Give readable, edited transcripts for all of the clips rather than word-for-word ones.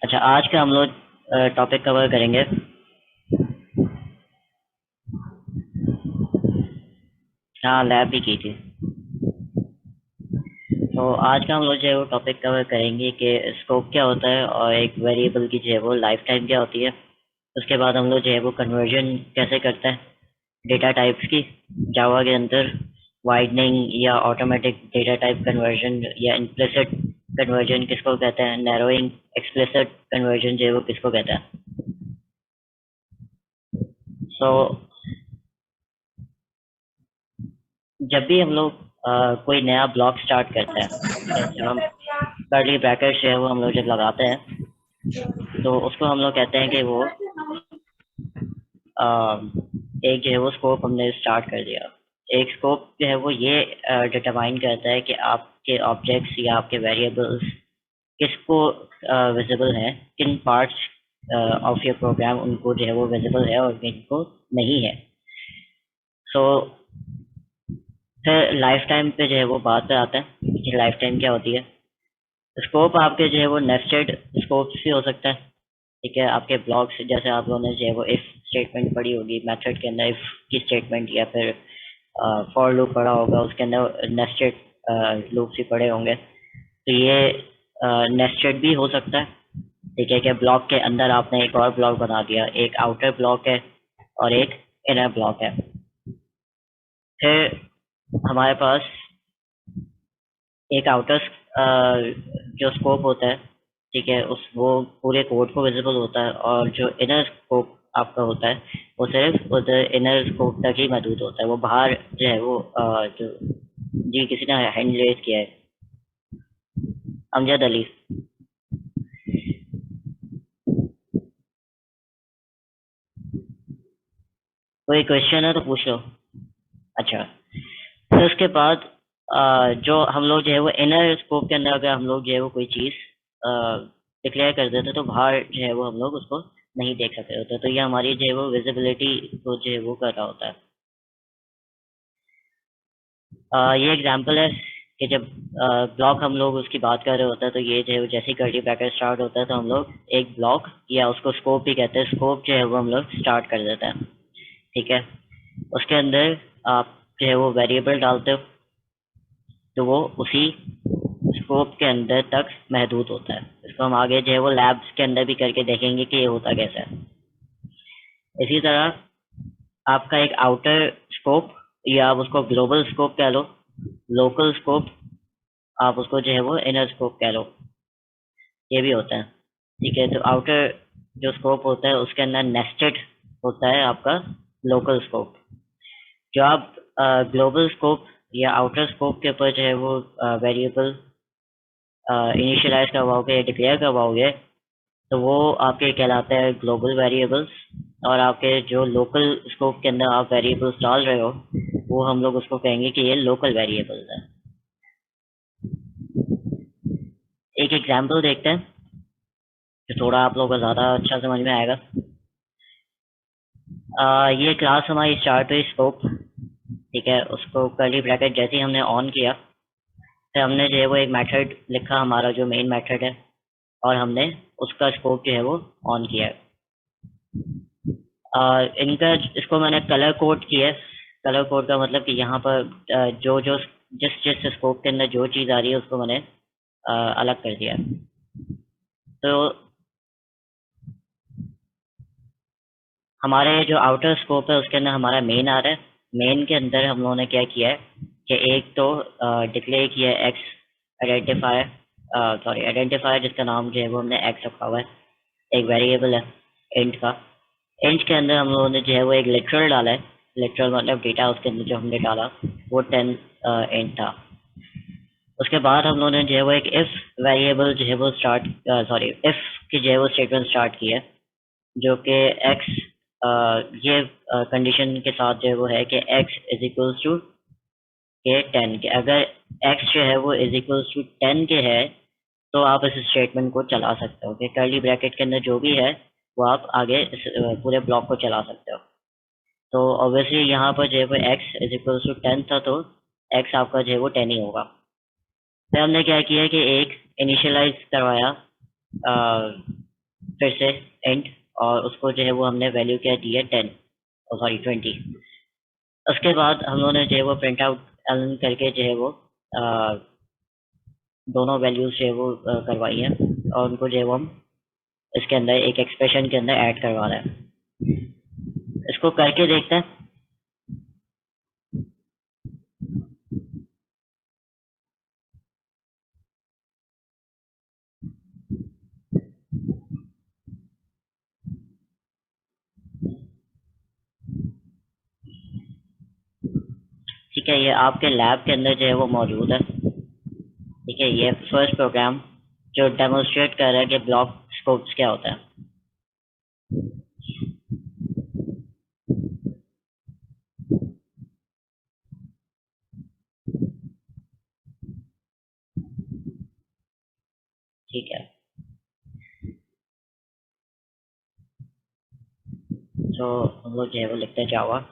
अच्छा, आज का हम लोग टॉपिक कवर करेंगे। हाँ, लैब भी की थी। तो आज का हम लोग जो है वो टॉपिक कवर करेंगे कि स्कोप क्या होता है और एक वेरिएबल की जो है वो लाइफ टाइम क्या होती है। उसके बाद हम लोग जो है वो कन्वर्जन कैसे करते हैं डेटा टाइप्स की जावा के अंदर, वाइडनिंग या ऑटोमेटिक डेटा टाइप कन्वर्जन या इम्प्लिसिट कन्वर्जन किसको कहते हैं, नैरोइंग, एक्सप्लिसिट कन्वर्जन जो है वो किसको कहते हैं। सो जब भी हम लोग कोई नया ब्लॉक स्टार्ट करते हैं, जैसे हम कर्ली ब्रैकेट जो है वो हम लोग जब लगाते हैं तो उसको हम लोग कहते हैं कि वो एक जो है वो स्कोप हमने स्टार्ट कर दिया। एक स्कोप जो है वो ये डिटरमाइन करता है कि आपके ऑब्जेक्ट्स या आपके वेरिएबल्स किसको विजिबल हैं, किन पार्ट्स ऑफ योर प्रोग्राम उनको जो है वो विजिबल है और किनको नहीं है। सो फिर लाइफ टाइम पे जो है वो बात पे आता है कि लाइफ टाइम क्या होती है। स्कोप आपके जो है वो नेस्टेड स्कोप्स भी हो सकता है। ठीक है, आपके ब्लॉक्स जैसे आप लोगों ने जो है वो इफ स्टेटमेंट पढ़ी होगी, मेथड के अंदर इफ की स्टेटमेंट, या फिर फॉर लूप पढ़ा होगा, उसके अंदर नेस्टेड लूप्स भी पढ़े होंगे। तो ये नेस्टेड भी हो सकता है। ठीक है, कि ब्लॉक के अंदर आपने एक और ब्लॉक बना दिया, एक आउटर ब्लॉक है और एक इनर ब्लॉक है। फिर हमारे पास एक आउटर जो स्कोप होता है, ठीक है, उस वो पूरे कोड को विजिबल होता है, और जो इनर स्कोप आपका होता है वो सिर्फ उधर इनर स्कोप तक ही महदूद होता है। वो बाहर जो है वो जो जी किसी ने हैंड रेज किया है, अमजद अली। कोई क्वेश्चन है तो पूछ लो। अच्छा, फिर उसके बाद जो हम लोग जो है वो इनर स्कोप के अंदर अगर हम लोग जो है वो कोई चीज़ डिक्लेयर कर देते तो बाहर जो है वो हम लोग उसको नहीं देख सकते होते। तो ये हमारी जो है वो विजिबिलिटी को जो है वो कर रहा होता है। ये एग्जांपल है कि जब ब्लॉक हम लोग उसकी बात कर रहे होते हैं तो ये जो है वो जैसे ही कर्ली ब्रैकेट स्टार्ट होता है तो हम लोग एक ब्लॉक, या उसको स्कोप भी कहते हैं, स्कोप जो है वो हम लोग स्टार्ट कर देते हैं। ठीक है, उसके अंदर आप जो है वो वेरिएबल डालते हो तो वो उसी स्कोप के अंदर तक महदूद होता है। इसको हम आगे जो है वो लैब्स के अंदर भी करके देखेंगे कि ये होता कैसा है। इसी तरह आपका एक आउटर स्कोप, या आप उसको ग्लोबल स्कोप कह लो, लोकल स्कोप, आप उसको जो है वो इनर स्कोप कह लो, ये भी होता है। ठीक है, तो आउटर जो स्कोप होता है उसके अंदर नेस्टेड होता है आपका लोकल स्कोप। जो आप ग्लोबल स्कोप या आउटर स्कोप के ऊपर जो है वो वेरिएबल इनिशियलाइज करवाओगे या डिक्लेयर करवाओगे तो वो आपके कहलाते हैं ग्लोबल वेरिएबल्स, और आपके जो लोकल स्कोप के अंदर आप वेरिएबल्स डाल रहे हो वो हम लोग उसको कहेंगे कि ये लोकल वेरिएबल्स है। एक एग्जांपल देखते हैं जो थोड़ा आप लोगों को ज़्यादा अच्छा समझ में आएगा। ये क्लास हमारी स्टार्ट हुई स्कोप। ठीक है, उसको कर्ली ब्रैकेट जैसे ही हमने ऑन किया तो हमने जो है वो एक मेथड लिखा, हमारा जो मेन मेथड है, और हमने उसका स्कोप जो है वो ऑन किया है। इनका इसको मैंने कलर कोड किया है। कलर कोड का मतलब कि यहाँ पर जो जो जिस जिस स्कोप के अंदर जो चीज़ आ रही है उसको मैंने अलग कर दिया। तो हमारे जो आउटर स्कोप है उसके अंदर हमारा मेन आ रहा है। मेन के अंदर हम लोगों ने क्या किया है कि एक तो डिक्लेयर किया है एक्स आइडेंटिफायर, आइडेंटिफायर जिसका नाम जो है वो हमने एक्स रखा हुआ है। एक वेरिएबल है इंट का। इंट के अंदर हम लोगों ने जो है वो एक लिटरल डाला है। लिटरल मतलब डेटा उसके अंदर जो हमने डाला वो 10 इंट था। उसके बाद हम लोगों ने जो है वो एक इफ वेरिएबल जो है वो इफ की जो है वो स्टेटमेंट स्टार्ट की है, जो कि एक्स ये कंडीशन के साथ जो है वो है कि एक्स इज इक्वल्स टू के 10 के। अगर एक्स जो है वो इज इक्वल्स टू 10 के है तो आप इस स्टेटमेंट को चला सकते हो कि कर्ली ब्रैकेट के अंदर जो भी है वो आप आगे इस पूरे ब्लॉक को चला सकते हो। तो ऑब्वियसली यहाँ पर जो है वो एक्स इज इक्वल्स टू 10 था, तो एक्स आपका जो है वो 10 ही होगा। फिर हमने क्या किया कि एक इनिशियलाइज करवाया फिर से इंट, और उसको जो है वो हमने वैल्यू क्या दी है 10, सॉरी 20। उसके बाद हम लोगों ने जो है वो प्रिंट आउट एलन करके जो है वो दोनों वैल्यूज जो है वो करवाई है, और उनको जो है वो हम इसके अंदर एक एक्सप्रेशन के अंदर ऐड करवा रहे हैं। इसको करके देखते हैं। ठीक है, ये आपके लैब के अंदर जो है वो मौजूद है। ठीक है, ये फर्स्ट प्रोग्राम जो डेमोन्स्ट्रेट कर रहा है कि ब्लॉक स्कोप्स क्या होता है। ठीक है, तो हम लोग जो है वो लिखते जावा।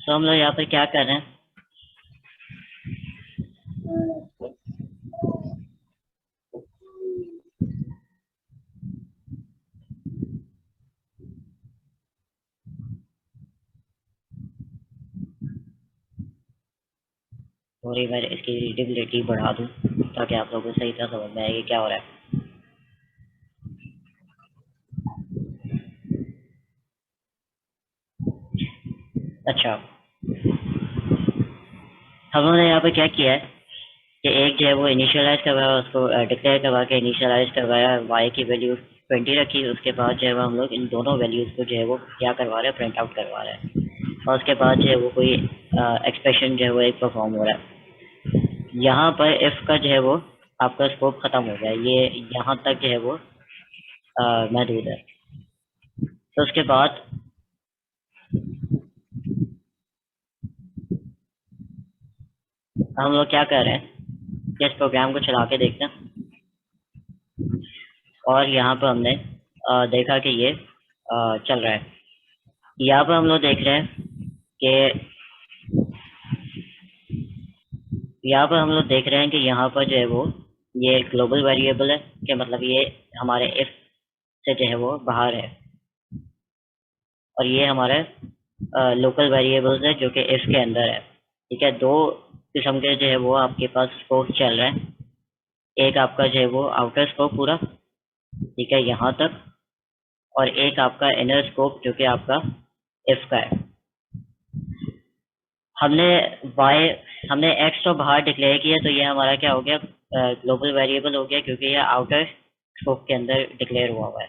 तो हम लोग यहाँ पर क्या कर रहे हैं, थोड़ी मैं इसकी रीडेबिलिटी बढ़ा दूँ ताकि आप लोगों को सही तरह समझ में आए कि क्या हो रहा है। अच्छा, हम लोगों ने यहाँ पे क्या किया है कि एक जो है वो इनिशियलाइज करवाया, उसको डिक्लेयर करवा के इनिशियलाइज करवाया, वाई की वैल्यू 20 रखी। उसके बाद जो है वो हम लोग इन दोनों वैल्यूज को जो है वो क्या करवा रहे हैं, प्रिंट आउट करवा रहे हैं, और उसके बाद जो है वो कोई एक्सप्रेशन जो है वो एक परफॉर्म हो रहा है। यहाँ पर इफ का जो है वो आपका स्कोप खत्म हो गया, ये यहाँ तक जो है वो महदूद है। तो उसके बाद हम लोग क्या कर रहे हैं कि इस प्रोग्राम को चला के देखते हैं, और यहाँ पर हमने देखा कि ये चल रहा है। यहाँ पर हम लोग देख रहे हैं कि यहाँ पर जो है वो ये ग्लोबल वेरिएबल है, कि मतलब ये हमारे इफ से जो है वो बाहर है, और ये हमारे लोकल वेरिएबल्स है जो कि इफ के अंदर है। ठीक है, दो किस्म के जो है वो आपके पास स्कोप चल रहे हैं। एक आपका जो है वो आउटर स्कोप पूरा, ठीक है, यहाँ तक, और एक आपका इनर स्कोप जो कि आपका इफ का है। हमने y हमने x तो बाहर डिक्लेयर किया, तो ये हमारा क्या हो गया, ग्लोबल वेरिएबल हो गया, क्योंकि ये आउटर स्कोप के अंदर डिक्लेयर हुआ है।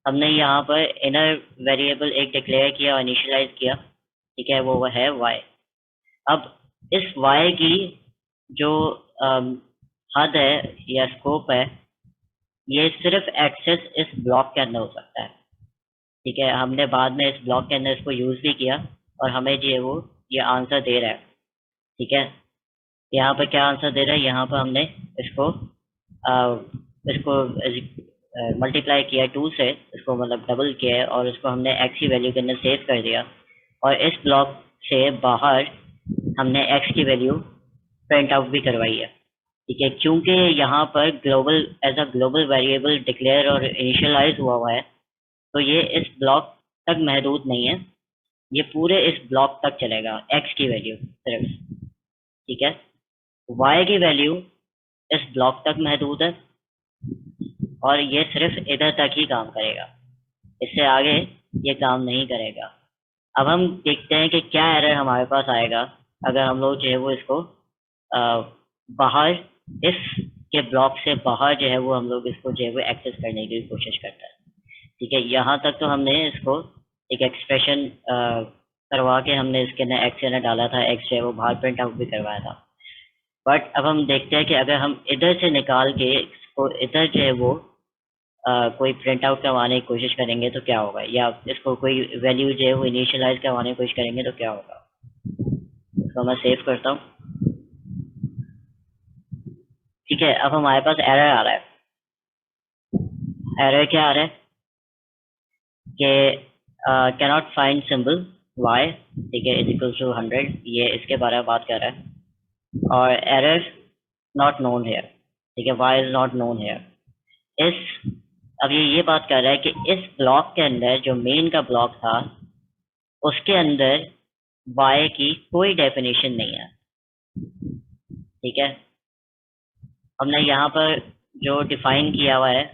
हमने यहाँ पर इनर वेरिएबल एक डिक्लेयर किया और इनिशियलाइज किया, ठीक है, वो है y। अब इस y की जो हद है या स्कोप है, ये सिर्फ एक्सेस इस ब्लॉक के अंदर हो सकता है। ठीक है, हमने बाद में इस ब्लॉक के अंदर इसको यूज भी किया, और हमें जो है वो ये आंसर दे रहा है। ठीक है, यहाँ पर क्या आंसर दे रहा है, यहाँ पर हमने इसको इसको मल्टीप्लाई किया 2 से, इसको मतलब डबल किया है, और इसको हमने x की वैल्यू के अंदर सेव कर दिया, और इस ब्लॉक से बाहर हमने x की वैल्यू प्रिंट आउट भी करवाई है। ठीक है, क्योंकि यहाँ पर global as a global variable declare और इनिशियलाइज हुआ है, तो ये इस ब्लॉक तक महदूद नहीं है, ये पूरे इस ब्लॉक तक चलेगा, x की वैल्यू सिर्फ। ठीक है, y की वैल्यू इस ब्लॉक तक महदूद है, और ये सिर्फ इधर तक ही काम करेगा, इससे आगे ये काम नहीं करेगा। अब हम देखते हैं कि क्या एरर हमारे पास आएगा अगर हम लोग जो है वो इसको बाहर इस के ब्लॉक से बाहर जो है वो हम लोग इसको जो है वो एक्सेस करने की कोशिश करते हैं। ठीक है, यहाँ तक तो हमने इसको एक एक्सप्रेशन करवा के हमने इसके अंदर एक्स अंदर डाला था, एक्स जो है वो बाहर प्रिंट आउट भी करवाया था। बट अब हम देखते हैं कि अगर हम इधर से निकाल के इसको इधर जो है वो कोई प्रिंट आउट करवाने की कोशिश करेंगे तो क्या होगा, या इसको कोई वैल्यू जो है वो इनिशियलाइज करवाने की कोशिश करेंगे तो क्या होगा। तो मैं सेव करता हूँ। ठीक है, अब हमारे पास एरर आ रहा है। एरर क्या आ रहा है कि कैनॉट फाइंड सिंबल y, ठीक है, इज इक्वल टू 100, ये इसके बारे में बात कर रहा है। और एरर नॉट नोन हेयर, ठीक है, y is not known here. अब ये बात कर रहा है कि इस ब्लॉक के अंदर जो मेन का ब्लॉक था उसके अंदर y की कोई डेफिनेशन नहीं है, ठीक है। हमने यहाँ पर जो डिफाइन किया हुआ है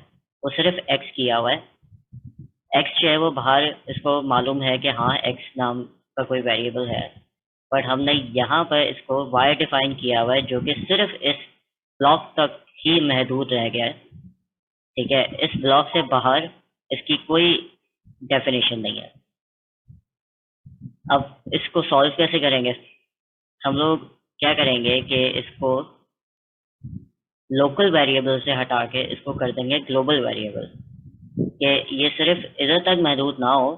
वो सिर्फ x किया हुआ है। x जो है वो बाहर इसको मालूम है कि हाँ x नाम का कोई वेरिएबल है, बट हमने यहाँ पर इसको y डिफाइन किया हुआ है जो कि सिर्फ इस ब्लॉक तक ही महदूद रह गया है, ठीक है। इस ब्लॉक से बाहर इसकी कोई डेफिनेशन नहीं है। अब इसको सॉल्व कैसे करेंगे? हम लोग क्या करेंगे कि इसको लोकल वेरिएबल से हटा के इसको कर देंगे ग्लोबल वेरिएबल, कि ये सिर्फ इधर तक महदूद ना हो,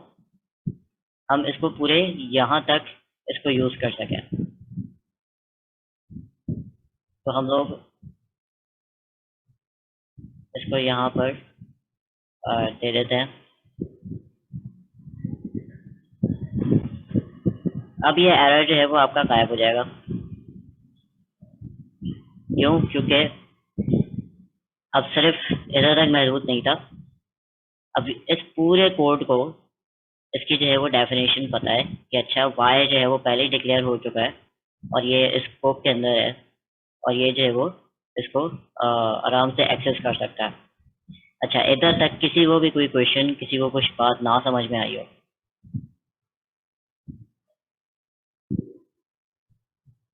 हम इसको पूरे यहाँ तक इसको यूज कर सकें। तो हम लोग इसको यहाँ पर दे देते हैं। अब ये एरर जो है वो आपका गायब हो जाएगा। क्यों? क्योंकि अब सिर्फ इधर तक महदूद नहीं था, अब इस पूरे कोड को इसकी जो है वो डेफिनेशन पता है कि अच्छा y जो है वो पहले ही डिक्लेयर हो चुका है और ये इस स्कोप के अंदर है, और ये जो है वो इसको आराम से एक्सेस कर सकता है। अच्छा, इधर तक किसी को भी कोई क्वेश्चन, किसी को कुछ बात ना समझ में आई हो?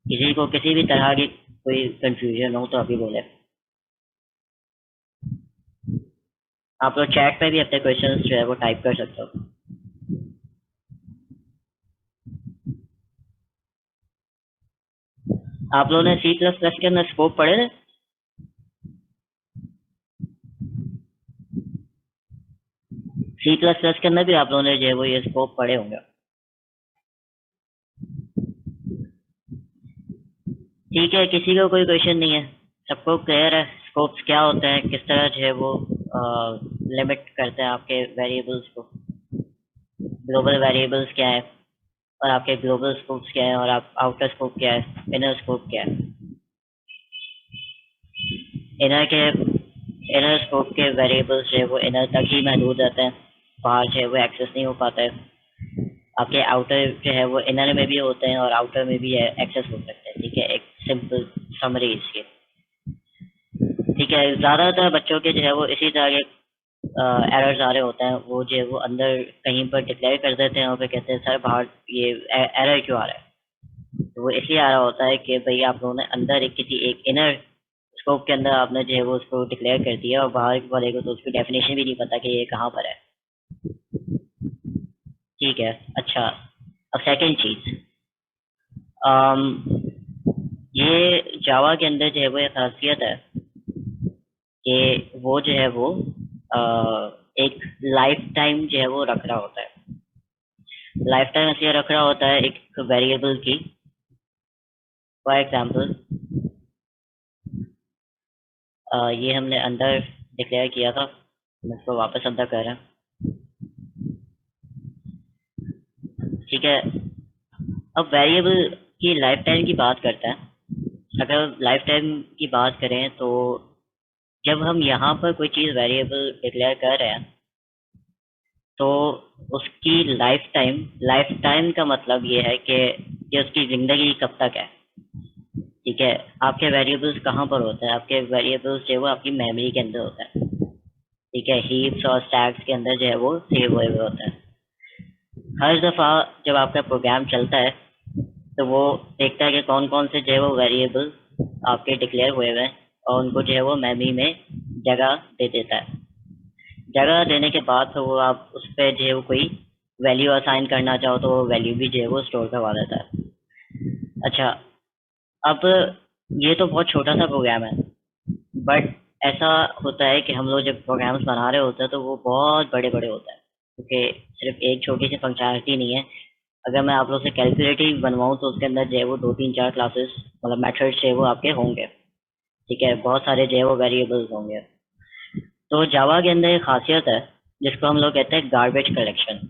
किसी को किसी भी तरह की कोई कंफ्यूजन हो तो अभी बोले। आप लोग चैट पे भी अपने क्वेश्चंस जो है वो टाइप कर सकते हो। आप लोगों ने C++ के अंदर स्कोप पढ़े थे? C++ के अंदर भी आप लोगों ने जो है वो ये स्कोप पढ़े होंगे। ठीक है, किसी को कोई क्वेश्चन नहीं है, सबको क्लियर है स्कोप्स क्या होते हैं, किस तरह जो है वो लिमिट करते हैं आपके वेरिएबल्स को, ग्लोबल वेरिएबल्स क्या है, और आपके ग्लोबल स्कोप्स क्या है, और आप आउटर स्कोप क्या है, इनर स्कोप क्या है। इनर स्कोप के वेरिएबल्स जो है वो इनर तक ही महदूद रहते हैं, बाहर जो है वो एक्सेस नहीं हो पाता है। आपके आउटर जो है वो इनर में भी होते हैं और आउटर में भी एक्सेस हो सकते हैं, ठीक है। एक सिंपल समरी इसकी, ठीक है। ज़्यादातर बच्चों के जो है वो इसी तरह के एरर्स आ रहे होते हैं, वो जो है वो अंदर कहीं पर डिक्लेयर कर देते हैं और फिर कहते हैं सर बाहर ये एरर क्यों आ रहा है। तो वो इसलिए आ रहा होता है कि भाई आप लोगों ने अंदर किसी एक इनर स्कोप के अंदर आपने जो है वो उसको डिक्लेयर कर दिया और बाहर वाले को तो उसकी डेफिनेशन भी नहीं पता कि ये कहाँ पर है, ठीक है। अच्छा, अब सेकेंड चीज़, ये जावा के अंदर जो है वो एक खासियत है कि वो जो है वो एक लाइफ टाइम जो है वो रख रहा होता है। लाइफ टाइम इसलिए रख रहा होता है एक वेरिएबल की, फॉर एग्जाम्पल ये हमने अंदर डिक्लेयर किया था, हम इसको वापस अंदर कर रहे हैं, ठीक है। अब वेरिएबल की लाइफ टाइम की बात करते हैं। अगर लाइफ टाइम की बात करें तो जब हम यहाँ पर कोई चीज़ वेरिएबल डिक्लेयर कर रहे हैं तो उसकी लाइफ टाइम का मतलब ये है कि उसकी ज़िंदगी कब तक है, ठीक है। आपके वेरिएबल्स कहाँ पर होते हैं? आपके वेरिएबल्स जो है वो आपकी मेमोरी के अंदर होता है, ठीक है। हीप्स और स्टैक्स के अंदर जो है वो सेव हुए हुए होता है। हर दफ़ा जब आपका प्रोग्राम चलता है तो वो देखता है कि कौन कौन से जो है वो वेरिएबल आपके डिक्लेयर हुए हुए हैं और उनको जो है वो मेमोरी में जगह दे देता है। जगह देने के बाद तो वो आप उस पर जो है वो कोई वैल्यू असाइन करना चाहो तो वो वैल्यू भी जो है वो स्टोर करवा देता है। अच्छा, अब ये तो बहुत छोटा सा प्रोग्राम है, बट ऐसा होता है कि हम लोग जब प्रोग्राम्स बना रहे होते हैं तो वो बहुत बड़े बड़े होते हैं, क्योंकि सिर्फ एक छोटी सी फंक्शनलिटी नहीं है। अगर मैं आप लोग से कैलकुलेटिव बनवाऊँ तो उसके अंदर जो है वो 2 3 4 क्लासेस मतलब मेथड्स जो है वो आपके होंगे, ठीक है। बहुत सारे जो है वो वेरिएबल्स होंगे। तो जावा के अंदर एक खासियत है जिसको हम लोग कहते हैं गार्बेज कलेक्शन।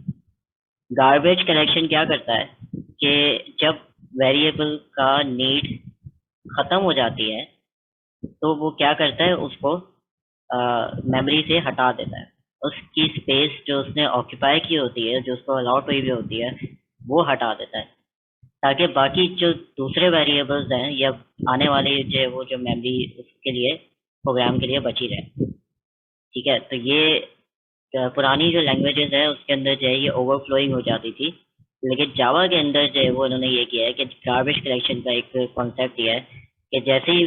गार्बेज कलेक्शन क्या करता है कि जब वेरिएबल का नीड खत्म हो जाती है तो वो क्या करता है, उसको मेमोरी से हटा देता है। उसकी स्पेस जो उसने ऑक्यूपाई की होती है, जो उसको अलॉट हुई भी होती है, वो हटा देता है, ताकि बाकी जो दूसरे वेरिएबल्स हैं या आने वाली जो है वो जो मेमोरी उसके लिए प्रोग्राम के लिए बची रहे। ठीक है, तो ये पुरानी जो लैंग्वेजेस है उसके अंदर जो है ये ओवरफ्लोइंग हो जाती थी, लेकिन जावा के अंदर जो है वो उन्होंने ये किया है कि गार्बेज कलेक्शन का एक कॉन्सेप्ट ये है कि जैसे ही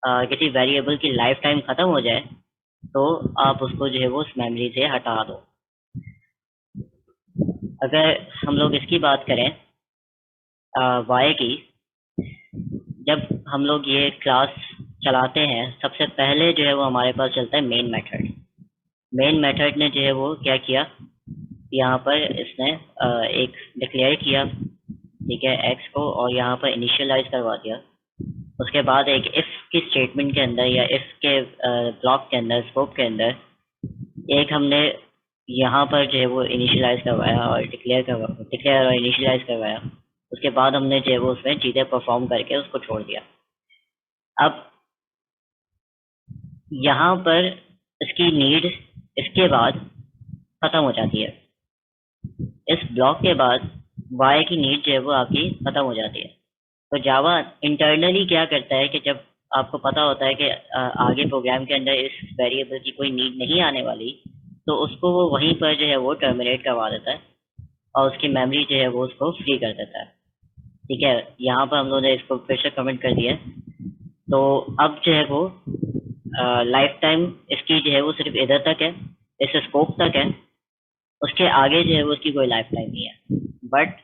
किसी वेरिएबल की लाइफ टाइम खत्म हो जाए तो आप उसको जो है वो उस मेमोरी से हटा दो। अगर हम लोग इसकी बात करें वाई की, जब हम लोग ये क्लास चलाते हैं सबसे पहले जो है वो हमारे पास चलता है मेन मेथड। मेन मेथड ने जो है वो क्या किया, यहाँ पर इसने एक डिक्लेयर किया, ठीक है, एक्स को, और यहाँ पर इनिशियलाइज करवा दिया। उसके बाद एक इफ की स्टेटमेंट के अंदर या इफ के ब्लॉक के अंदर, स्कोप के अंदर, एक हमने यहाँ पर जो है वो इनिशियलाइज करवाया और डिक्लेयर और इनिशियलाइज करवाया। उसके बाद हमने जो है वो उसमें चीज़ें परफॉर्म करके उसको छोड़ दिया। अब यहाँ पर इसकी नीड इसके बाद खत्म हो जाती है। इस ब्लॉक के बाद वाई की नीड जो है वो आपकी खत्म हो जाती है। तो जावा इंटरनली क्या करता है कि जब आपको पता होता है कि आगे प्रोग्राम के अंदर इस वेरिएबल की कोई नीड नहीं आने वाली, तो उसको वो वहीं पर जो है वो टर्मिनेट करवा देता है और उसकी मेमोरी जो है वो उसको फ्री कर देता है। ठीक है, यहाँ पर हम लोगों ने इसको फिर से कमेंट कर दिया। तो अब जो है वो लाइफ टाइम इसकी जो है वो सिर्फ इधर तक है, इस स्कोप तक है, उसके आगे जो है वो उसकी कोई लाइफ टाइम नहीं है। बट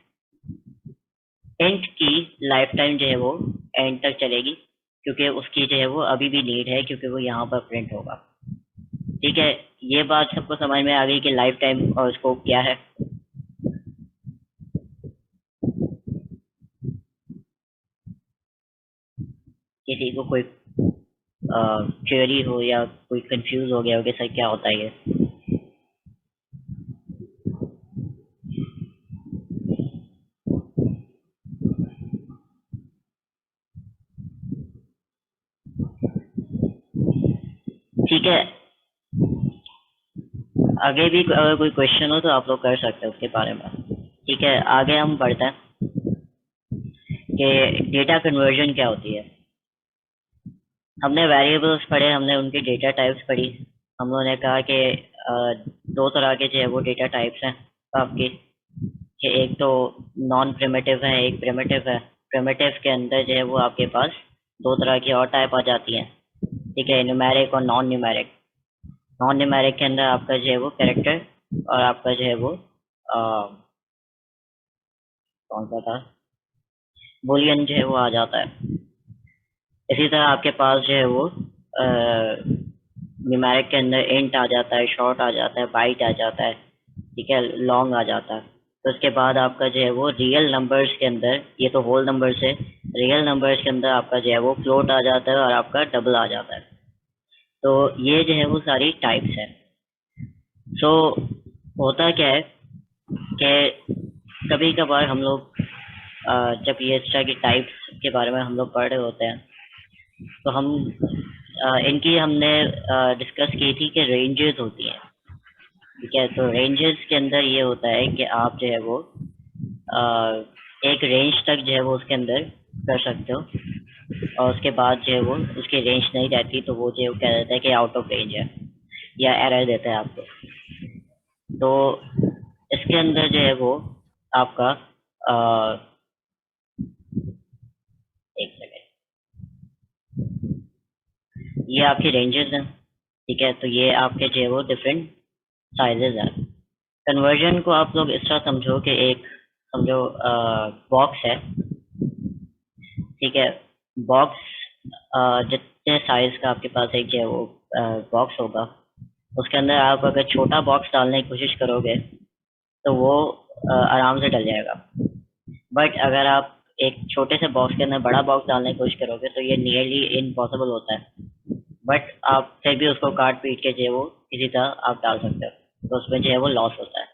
एंड की लाइफ टाइम जो है वो एंड तक चलेगी, क्योंकि उसकी जो है वो अभी भी नीड है, क्योंकि वो यहाँ पर प्रिंट होगा। ठीक है, ये बात सबको समझ में आ गई कि लाइफ टाइम और स्कोप क्या है। किसी को कोई क्वेरी हो या कोई कंफ्यूज हो गया हो कि सर क्या होता है ये? ठीक है, आगे भी अगर कोई क्वेश्चन हो तो आप लोग कर सकते हैं उसके बारे में। ठीक है, आगे हम बढ़ते हैं कि डेटा कन्वर्जन क्या होती है। हमने वेरिएबल्स पढ़े, हमने उनकी डेटा टाइप्स पढ़ी। हम लोगों ने कहा कि दो तरह के जो है वो डेटा टाइप्स हैं आपके, कि एक तो नॉन प्रिमिटिव है, एक प्रिमिटिव है। प्रिमिटिव के अंदर जो है वो आपके पास दो तरह की और टाइप आ जाती हैं। ठीक है, न्यूमेरिक और नॉन न्यूमेरिक। नॉन न्यूमेरिक के अंदर आपका जो है वो कैरेक्टर और आपका जो है वो कौन सा था, बुलियन जो है वो आ जाता है। इसी तरह आपके पास जो है वो न्यूमेरिक के अंदर इंट आ जाता है, शॉर्ट आ जाता है, बाइट आ जाता है, ठीक है, लॉन्ग आ जाता है। तो उसके बाद आपका जो है वो रियल नंबर्स के अंदर, ये तो होल नंबर से, रियल नंबर्स के अंदर आपका जो है वो फ्लोट आ जाता है और आपका डबल आ जाता है। तो ये जो है वो सारी टाइप्स हैं। सो होता क्या है कि कभी कभार हम लोग जब ये इस तरह की टाइप्स के बारे में हम लोग पढ़ रहे होते हैं, तो हम इनकी हमने डिस्कस की थी कि रेंजेस होती हैं। ठीक है, तो रेंजेस के अंदर ये होता है कि आप जो है वो एक रेंज तक जो है वो उसके अंदर कर सकते हो, और उसके बाद जो है वो उसकी रेंज नहीं रहती, तो वो जो है वो कह देता है कि आउट ऑफ रेंज है या एरर देता है आपको। तो इसके अंदर जो है वो आपका एक सेकेंड, ये आपकी रेंजेस हैं। ठीक है, तो ये आपके जो है वो डिफरेंट साइजेस हैं। कन्वर्जन को आप लोग इस तरह समझो कि एक समझो बॉक्स है। ठीक है, बॉक्स जितने साइज का आपके पास एक जो है वो बॉक्स होगा, उसके अंदर आप अगर छोटा बॉक्स डालने की कोशिश करोगे तो वो आराम से डल जाएगा। बट अगर आप एक छोटे से बॉक्स के अंदर बड़ा बॉक्स डालने की कोशिश करोगे तो ये नियरली इम्पॉसिबल होता है। बट आप फिर भी उसको काट पीट के जो है वो किसी तरह आप डाल सकते हो। तो उसमें जो है वो लॉस होता है।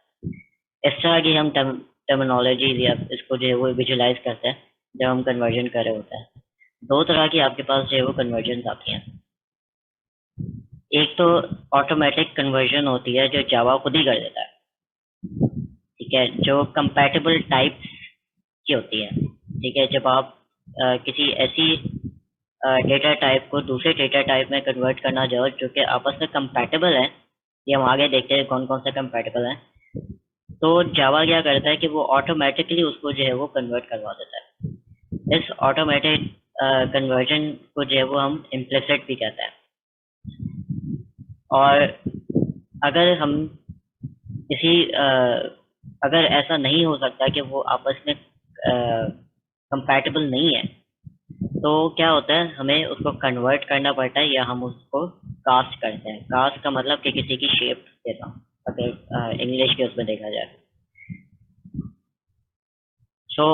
इस तरह की हम टर्मिनोलॉजी या इसको जो है वो विजुलाइज करते हैं जब हम कन्वर्जन कर रहे होते हैं। दो तरह की आपके पास जो है वो कन्वर्जन आती हैं। एक तो ऑटोमेटिक कन्वर्जन होती है जो जावा खुद ही कर देता है, ठीक है, जो कंपैटिबल टाइप्स की होती है। ठीक है, जब आप किसी ऐसी डेटा टाइप को दूसरे डेटा टाइप में कन्वर्ट करना चाहो जो कि आपस में कंपैटिबल है, ये हम आगे देखते हैं कौन कौन से कंपैटिबल हैं, तो जावा क्या करता है कि वो ऑटोमेटिकली उसको जो है वो कन्वर्ट करवा देता है। इस ऑटोमेटिक कन्वर्जन को जो है वो हम इम्प्लिसिट भी कहते हैं। और अगर हम किसी अगर ऐसा नहीं हो सकता कि वो आपस में कंपैटिबल नहीं है, तो क्या होता है, हमें उसको कन्वर्ट करना पड़ता है या हम उसको कास्ट करते हैं। कास्ट का मतलब कि किसी की शेप देना, अगर इंग्लिश के उसमें देखा जाए। सो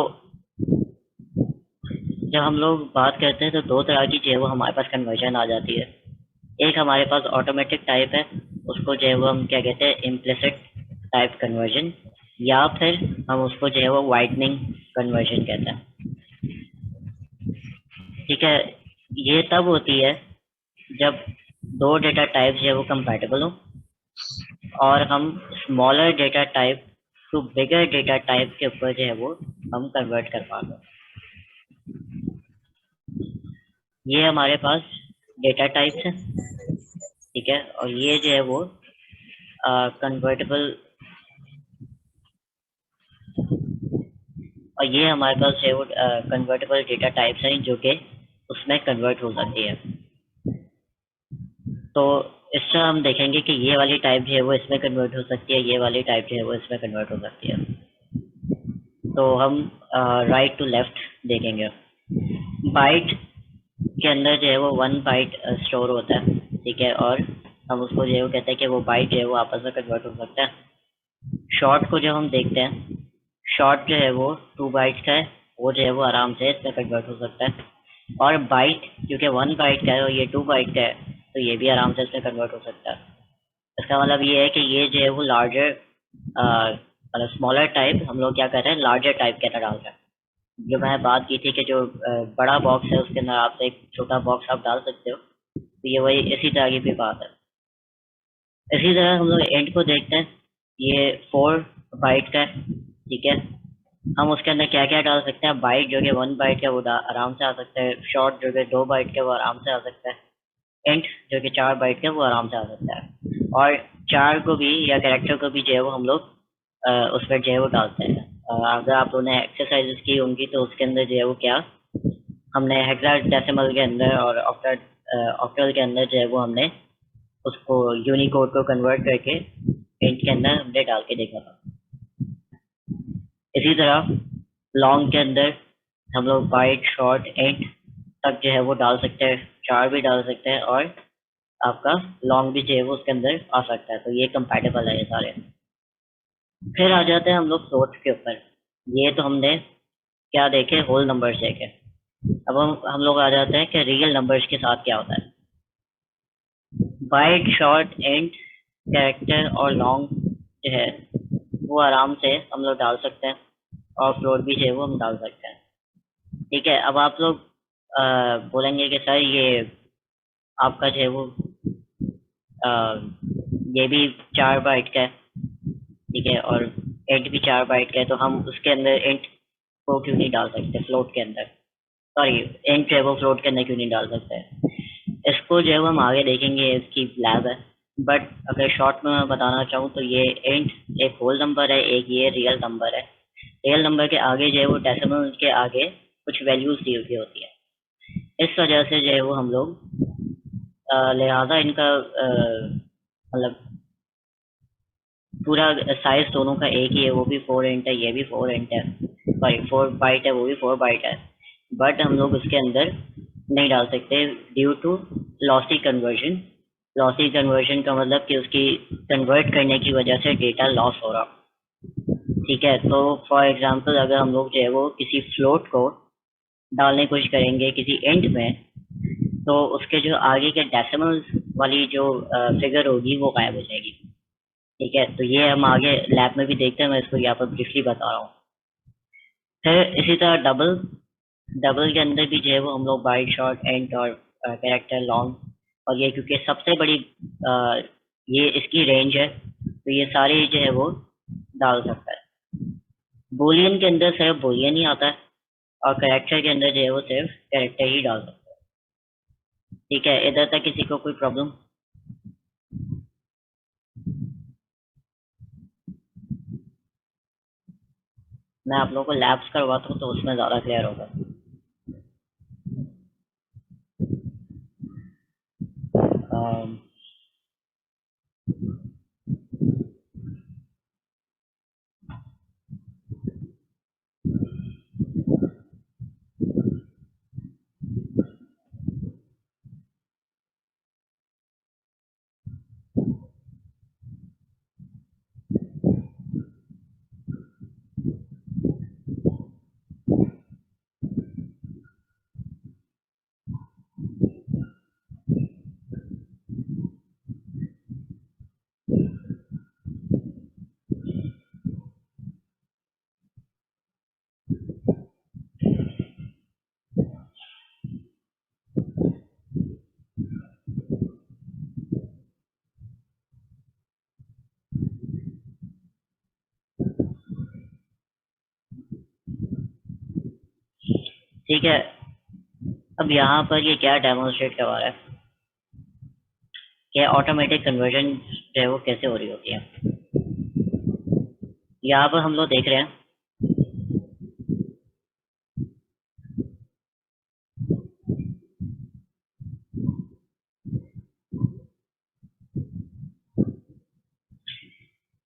जब हम लोग बात करते हैं तो दो तरह की जो है वो हमारे पास कन्वर्जन आ जाती है। एक हमारे पास ऑटोमेटिक टाइप है, उसको जो है वो हम क्या कहते हैं, इम्प्लिसिट टाइप कन्वर्जन, या फिर हम उसको जो है वो वाइडनिंग कन्वर्जन कहते हैं। ठीक है, ये तब होती है जब दो डेटा टाइप जो है वो कंपैटिबल हो और हम स्मॉलर डेटा टाइप टू बिगर डेटा टाइप के ऊपर जो है वो हम कन्वर्ट कर पा रहे। ये हमारे पास डेटा टाइप्स है, ठीक है, और ये जो है वो कन्वर्टेबल, और ये हमारे पास जो है वो कन्वर्टेबल डेटा टाइप्स हैं जो कि उसमें कन्वर्ट हो सकती है। तो इस तरह हम देखेंगे कि ये वाली टाइप जो है वो इसमें कन्वर्ट हो सकती है, ये वाली टाइप जो है वो इसमें कन्वर्ट हो सकती है। तो हम राइट टू लेफ्ट देखेंगे। बाइट के अंदर जो है वो 1 बाइट स्टोर होता है, ठीक है, और हम उसको जो है वो कहते हैं कि वो बाइट जो है वो आपस में कन्वर्ट हो सकता है। शॉर्ट को जब हम देखते हैं, शॉर्ट जो है वो 2 बाइट्स का है, वो जो है वो आराम से इसमें कन्वर्ट हो सकता है। और बाइट क्योंकि 1 बाइट का है और ये 2 बाइट का है, तो ये भी आराम से इसमें कन्वर्ट हो सकता है। इसका मतलब ये है कि ये जो है वो लार्जर मतलब स्मॉलर टाइप हम लोग क्या कर रहे हैं, लार्जर टाइप के अंदर डाल रहे हैं। जो मैंने बात की थी कि जो बड़ा बॉक्स है उसके अंदर आप एक छोटा बॉक्स आप डाल सकते हो, तो ये वही इसी तरह की भी बात है। इसी तरह हम लोग एंड को देखते हैं, ये 4 बाइट का है, ठीक है, हम उसके अंदर क्या क्या डाल सकते हैं। बाइट जो कि 1 बाइट का वो आराम से आ सकता है, शॉर्ट जो कि 2 बाइट का वो आराम से आ सकता है, एंड जो कि 4 बाइट का वो आराम से आ सकता है। और 4 को भी या कैरेक्टर को भी जो है वो हम लोग उस पर जो है वो डालते हैं। अगर आप लोगों ने एक्सरसाइजेस की होंगी तो उसके अंदर जो है वो क्या हमने हेक्साडेसिमल के अंदर और ऑक्टल के अंदर जो है वो हमने उसको यूनिकोड को कन्वर्ट करके इंट के अंदर हमने डाल के देखा था। इसी तरह लॉन्ग के अंदर हम लोग बाइट, शॉर्ट, इंट तक जो है वो डाल सकते हैं, 4 भी डाल सकते हैं और आपका लॉन्ग भी जो है वो उसके अंदर आ सकता है। तो ये कंपैटिबल है ये सारे। फिर आ जाते हैं हम लोग फ्लोट के ऊपर। ये तो हमने क्या देखे, होल नंबर्स देखे। अब हम लोग आ जाते हैं कि रियल नंबर्स के साथ क्या होता है। बाइट, शॉर्ट, इंट, कैरेक्टर और लॉन्ग जो है वो आराम से हम लोग डाल सकते हैं और फ्लोट भी जो है वो हम डाल सकते हैं। ठीक है, अब आप लोग बोलेंगे कि सर ये आपका जो है वो ये भी 4 बाइट का है, ठीक है, और इंट भी 4 बाइट का है, तो हम उसके अंदर इंट को क्यों नहीं डाल सकते फ्लोट के अंदर, सॉरी इंट जो है वो फ्लोट के अंदर क्यों नहीं डाल सकते हैं। इसको जो है वो हम आगे देखेंगे, इसकी लैब है। बट अगर शॉर्ट में मैं बताना चाहूँ तो ये इंट एक होल नंबर है, एक ये रियल नंबर है। रियल नंबर के आगे जो है वो डेसिमल के आगे कुछ वैल्यूज दी हुई होती है। इस वजह से जो है वो हम लोग लिहाजा इनका मतलब पूरा साइज दोनों का एक ही है, वो भी 4 इंट है, ये भी 4 इंट है, सॉरी 4 बाइट है, वो भी 4 बाइट है। बट हम लोग उसके अंदर नहीं डाल सकते due to lossy conversion. Lossy conversion का मतलब कि उसकी कन्वर्ट करने की वजह से डेटा लॉस हो रहा, ठीक है। तो फॉर एग्जांपल अगर हम लोग जो है वो किसी फ्लोट को डालने की कोशिश करेंगे किसी इंट में, तो उसके जो आगे के डेसिमल वाली जो फिगर होगी वो गायब हो जाएगी, ठीक है, तो ये हम आगे लैब में भी देखते हैं, मैं इसको यहाँ पर ब्रीफली बता रहा हूँ। फिर इसी तरह डबल डबल के अंदर भी जो है वो हम लोग बाइट, शॉर्ट, एंड और कैरेक्टर, लॉन्ग, और ये क्योंकि सबसे बड़ी ये इसकी रेंज है, तो ये सारे जो है वो डाल सकता है। बुलियन के अंदर सिर्फ बुलियन ही आता है, और कैरेक्टर के अंदर जो है वो सिर्फ कैरेक्टर ही डाल सकता है। ठीक है, इधर तक किसी को कोई प्रॉब्लम? मैं आप लोगों को लैब्स करवाता हूँ तो उसमें ज़्यादा क्लियर होगा। अम, ठीक है, अब यहाँ पर ये क्या डेमोन्स्ट्रेट करवा रहा है कि ऑटोमेटिक कन्वर्जन जो है वो कैसे हो रही होती है। यहाँ पर हम लोग देख रहे हैं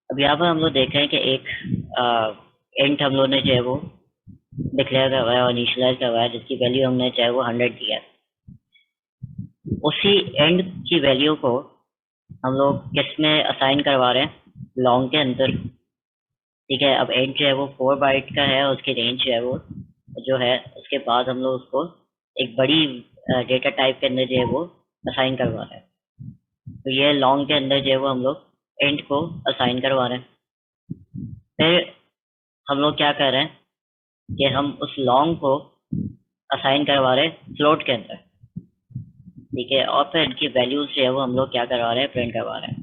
अब यहाँ पर हम लोग देख रहे हैं कि एक एंट हम लोग ने जो है वो डिक्लेयर करवाया और इनिशियलाइज करवाया, जिसकी वैल्यू हमने चाहे वो 100 दिया है। उसी एंड की वैल्यू को हम लोग किस में असाइन करवा रहे हैं? लॉन्ग के अंदर। ठीक है, अब एंड जो है वो 4 बाइट का है, उसकी रेंज जो है वो जो है, उसके बाद हम लोग उसको एक बड़ी डेटा टाइप के अंदर जो है वो असाइन करवा रहे हैं। तो ये लॉन्ग के अंदर जो है वो हम लोग एंड को असाइन करवा रहे हैं। फिर हम लोग क्या कर रहे हैं कि हम उस लॉन्ग को असाइन करवा रहे हैं फ्लोट के अंदर। ठीक है, और फिर इनकी वैल्यूज जो है वो हम लोग क्या करवा रहे हैं? प्रिंट करवा रहे हैं।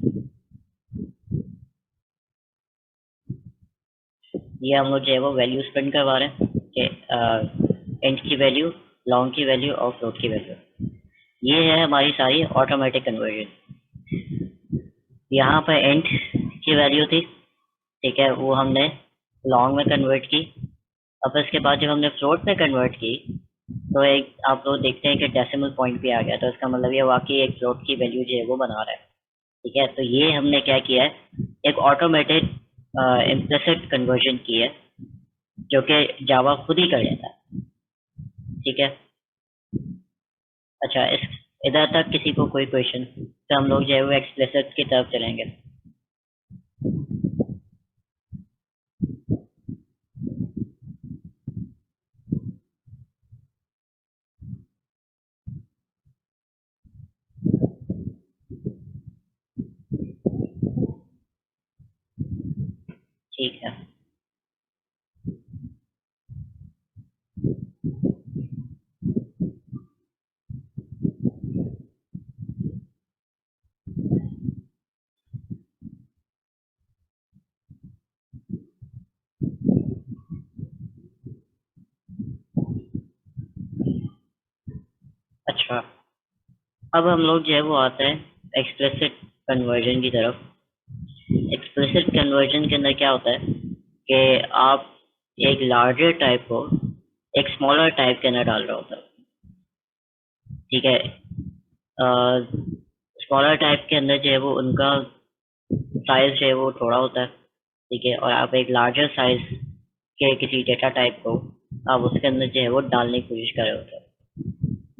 ये हम लोग जो है वो वैल्यूज प्रिंट करवा रहे हैं कि एंड की वैल्यू, लॉन्ग की वैल्यू और फ्लोट की वैल्यू। ये है हमारी सारी ऑटोमेटिक कन्वर्जन। यहाँ पर एंड की वैल्यू थी, ठीक है, वो हमने लॉन्ग में कन्वर्ट की। अब इसके बाद जब हमने फ्लोट में कन्वर्ट की तो एक आप लोग देखते हैं कि डेसिमल पॉइंट भी आ गया, तो इसका मतलब ये वाकई एक फ्लोट की वैल्यू जो है वो बना रहा है। ठीक है, तो ये हमने क्या किया है, एक ऑटोमेटेड इम्प्लिसिट कन्वर्जन की है, जो कि जावा खुद ही कर लेता है। ठीक है, अच्छा, इस इधर तक किसी को कोई क्वेश्चन? तो हम लोग जो है वो एक्सप्लिसिट की तरफ चलेंगे। ठीक है, अच्छा, अब हम लोग जो है वो आते हैं एक्सप्लिसिट कन्वर्जन की तरफ। एक्सप्लिसिट कन्वर्जन के अंदर क्या होता है कि आप एक लार्जर टाइप को एक स्मॉलर टाइप के अंदर डाल रहे होते हो। ठीक है, स्मॉलर टाइप के अंदर जो है वो उनका साइज जो है वो थोड़ा होता है। ठीक है, और आप एक लार्जर साइज के किसी डेटा टाइप को आप उसके अंदर जो है वो डालने की कोशिश कर रहे होते हैं।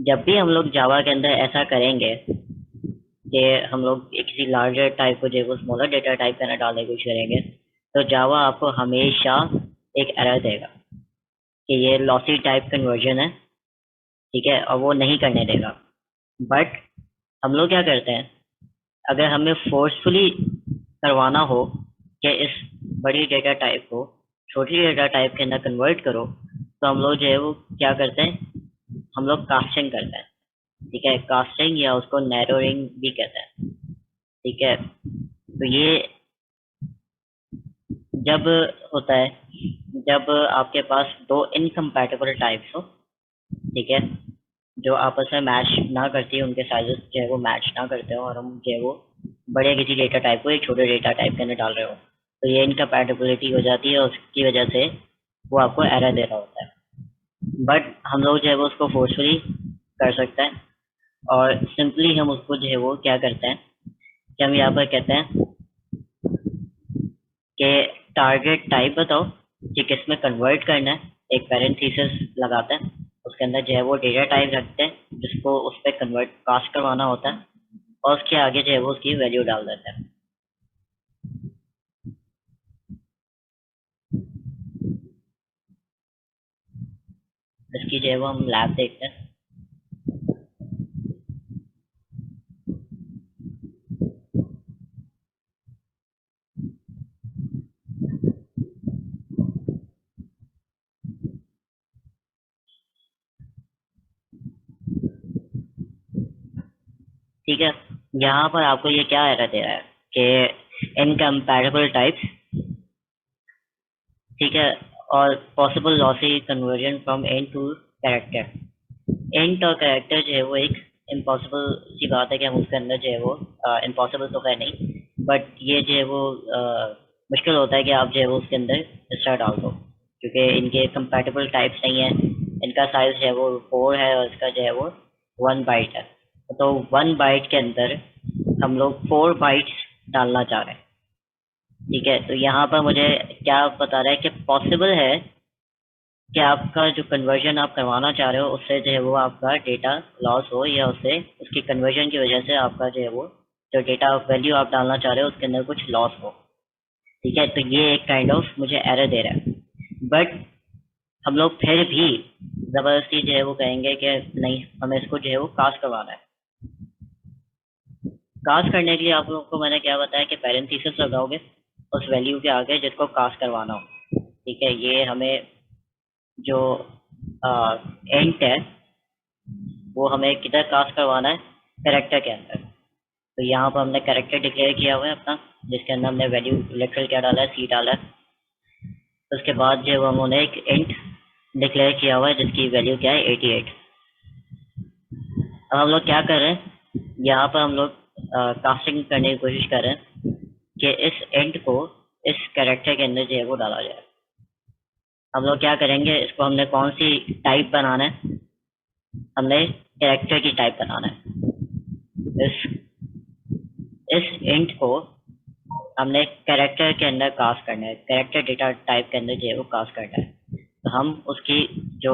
जब भी हम लोग जावा के अंदर ऐसा करेंगे कि हम लोग एक किसी लार्जर टाइप को जो है वो स्मॉलर डेटा टाइप के अंदर डालने की कोशिश करेंगे, तो जावा आपको हमेशा एक एरर देगा कि ये लॉसी टाइप कन्वर्जन है। ठीक है, और वो नहीं करने देगा। बट हम लोग क्या करते हैं, अगर हमें फोर्सफुली करवाना हो कि इस बड़ी डेटा टाइप को छोटी डेटा टाइप के अंदर कन्वर्ट करो, तो हम लोग जो है वो क्या करते हैं, हम लोग कास्टिंग करते हैं। ठीक है, कास्टिंग या उसको नैरोइंग भी कहते हैं। ठीक है, तो ये जब होता है जब आपके पास दो इनकम्पैटिबल टाइप्स हो, ठीक है, जो आपस में मैच ना करती है, उनके साइजेस जो है वो मैच ना करते हो, और हम जो है वो बड़े किसी डेटा टाइप को एक छोटे डेटा टाइप के अंदर डाल रहे हो, तो ये इनकम्पैटिबिलिटी हो जाती है और उसकी वजह से वो आपको एरर दे रहा होता है। बट हम लोग जो है वो उसको फोर्सफुली कर सकते हैं, और सिंपली हम उसको जो है वो क्या करते हैं कि हम यहाँ पर कहते हैं कि टारगेट टाइप बताओ कि किस में कन्वर्ट करना है, एक पैरेंथेसिस लगाते हैं, उसके अंदर जो है वो डेटा टाइप रखते हैं जिसको उस पर कन्वर्ट कास्ट करवाना होता है, और उसके आगे जो है वो उसकी वैल्यू डाल देते हैं। इसकी जो है वो हम लैब देखते हैं। ठीक है, यहाँ पर आपको ये क्या एरर दे रहा है कि इनकम्पैटिबल टाइप्स, ठीक है, और possible lossy conversion from int to character. Int और कैरेक्टर जो है वो एक इम्पॉसिबल सी बात है कि हम उसके अंदर जो है वो इम्पॉसिबल तो है नहीं, बट ये जो है वो मुश्किल होता है कि आप जो है वो उसके अंदर स्टार डाल दो, क्योंकि इनके कंपैटिबल टाइप्स नहीं है। इनका साइज जो है वो 4 है और इसका जो है वो 1 बाइट है, तो 1 बाइट के अंदर हम लोग 4 बाइट्स डालना चाह रहे हैं। ठीक है, तो यहाँ पर मुझे क्या बता रहा है कि पॉसिबल है कि आपका जो कन्वर्जन आप करवाना चाह रहे हो उससे जो है वो आपका डेटा लॉस हो, या उससे उसकी कन्वर्जन की वजह से आपका जो है वो जो डेटा वैल्यू आप डालना चाह रहे हो उसके अंदर कुछ लॉस हो। ठीक है, तो ये एक काइंड ऑफ मुझे एरर दे रहा है, बट हम लोग फिर भी जबरदस्ती जो है वो कहेंगे कि नहीं, हमें इसको जो है वो कास्ट करवाना है। कास्ट करने के लिए आप लोगों को मैंने क्या बताया कि पैरेंथेसिस लगाओगे उस वैल्यू के आगे जिसको कास्ट करवाना हो। ठीक है, ये हमें जो एंट है वो हमें किधर कास्ट करवाना है, कैरेक्टर के अंदर। तो यहाँ पर हमने कैरेक्टर डिक्लेयर किया हुआ है अपना, जिसके अंदर हमने वैल्यू लिटरल क्या डाला है, सी डाला है। तो उसके बाद जो है वो हमने एक इंट डिक्लेयर किया हुआ है जिसकी वैल्यू क्या है, 88। अब हम लोग क्या कर रहे हैं, यहाँ पर हम लोग कास्टिंग करने की कोशिश कर रहे हैं कि इस इंट को इस कैरेक्टर के अंदर जो है वो डाला जाए। हम लोग क्या करेंगे, इसको हमने कौन सी टाइप बनाना है, हमने कैरेक्टर की टाइप बनाना है। इस इंट को हमने कैरेक्टर के अंदर कास्ट करना है, कैरेक्टर डेटा टाइप के अंदर जो है वो कास्ट करना है। तो हम उसकी जो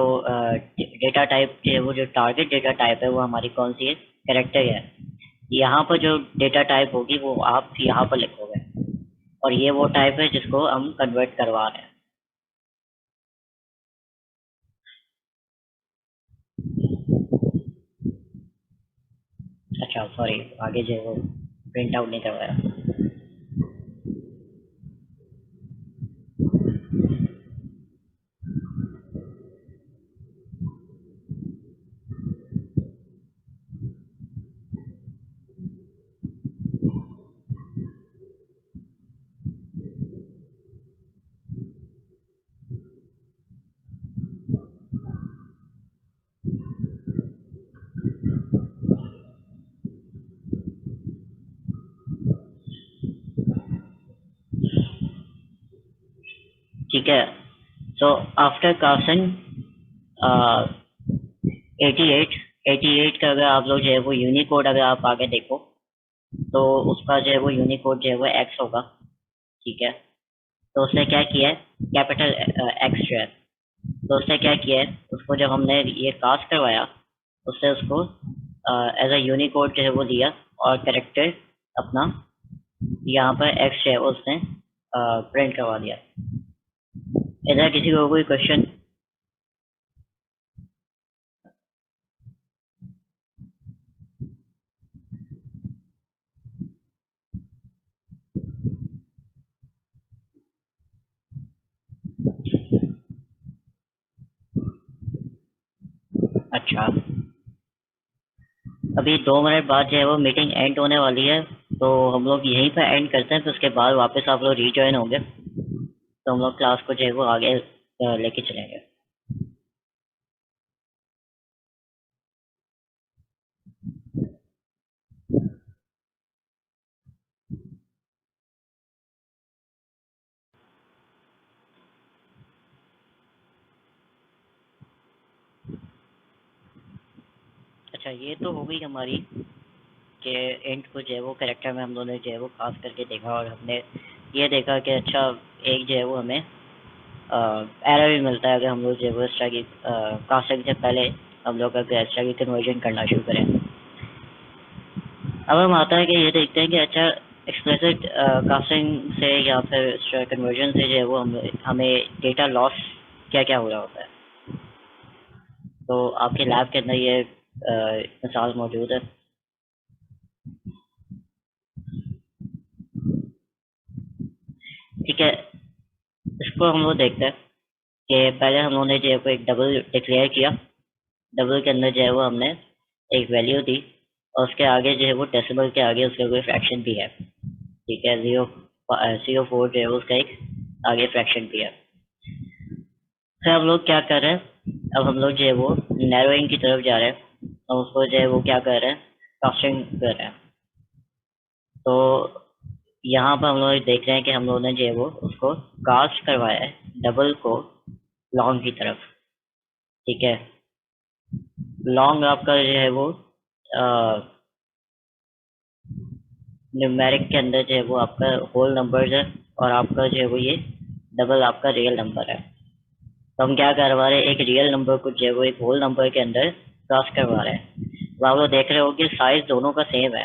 डेटा टाइप जो है वो जो टारगेट डेटा टाइप है वो हमारी कौन सी है, कैरेक्टर है। यहाँ पर जो डेटा टाइप होगी वो आप यहाँ पर लिखोगे, और ये वो टाइप है जिसको हम कन्वर्ट करवा रहे हैं। अच्छा सॉरी, आगे जो है वो प्रिंट आउट नहीं करवाया। ठीक है, सो आफ्टर कास्टिंग 88 88 का अगर आप लोग जो है वो यूनिकोड अगर आप आगे देखो तो उसका जो है वो यूनिकोड जो है वो एक्स होगा। ठीक है, तो उसने क्या किया है, कैपिटल एक्स जो है, तो उसने क्या किया है, उसको जब हमने ये कास्ट करवाया उससे उसको एज अ यूनिकोड जो है वो दिया, और कैरेक्टर अपना यहाँ पर एक्स जो है वो उसने प्रिंट करवा दिया। इधर किसी को कोई क्वेश्चन? अभी 2 मिनट बाद जो है वो मीटिंग एंड होने वाली है, तो हम लोग यहीं पर एंड करते हैं, फिर उसके बाद वापस आप लोग रीजॉइन होंगे, तो हम लोग क्लास को जो है वो आगे लेके चलेंगे। अच्छा, ये तो हो गई हमारी कि एंड को जो है वो कैरेक्टर में हम लोगों ने जो है वो खास करके देखा, और हमने ये देखा कि अच्छा एक जो है वो हमें एरर भी मिलता है अगर हम लोग जो है वो एक्स्ट्रा की कास्टिंग से पहले हम लोग अगर एक्स्ट्रा की कन्वर्जन करना शुरू करें। अब हम आता है कि ये देखते हैं कि अच्छा एक्सप्लिसिट कास्टिंग से या फिर एक्स्ट्रा कन्वर्जन से जो है वो हमें डेटा लॉस क्या क्या हो रहा होता है। तो आपके लैब के अंदर ये मिसाल मौजूद है। ठीक है, इसको हम लोग देखते हैं कि पहले हम लोगों ने जो है वो एक डबल डिक्लेयर किया, डबल के अंदर जो है वो हमने एक वैल्यू दी, और उसके आगे जो है वो डेसिमल के आगे उसका कोई फ्रैक्शन भी है। ठीक है, 0.04 जो है उसका एक आगे फ्रैक्शन भी है। फिर हम लोग क्या कर रहे हैं, अब हम लोग जो है वो नैरोइंग की तरफ जा रहे हैं, और उसको जो है वो क्या कर रहे हैं, कास्टिंग कर रहे हैं। तो यहाँ पर हम लोग देख रहे हैं कि हम लोगों ने जो है वो उसको कास्ट करवाया है डबल को लॉन्ग की तरफ। ठीक है, लॉन्ग आपका जो है वो न्यूमेरिक के अंदर जो है वो आपका होल नंबर्स है, और आपका जो है वो ये डबल आपका रियल नंबर है। तो हम क्या करवा रहे हैं, एक रियल नंबर को जो है वो एक होल नंबर के अंदर क्रॉस करवा रहे हैं। तो आप लोग देख रहे हो कि साइज दोनों का सेम है,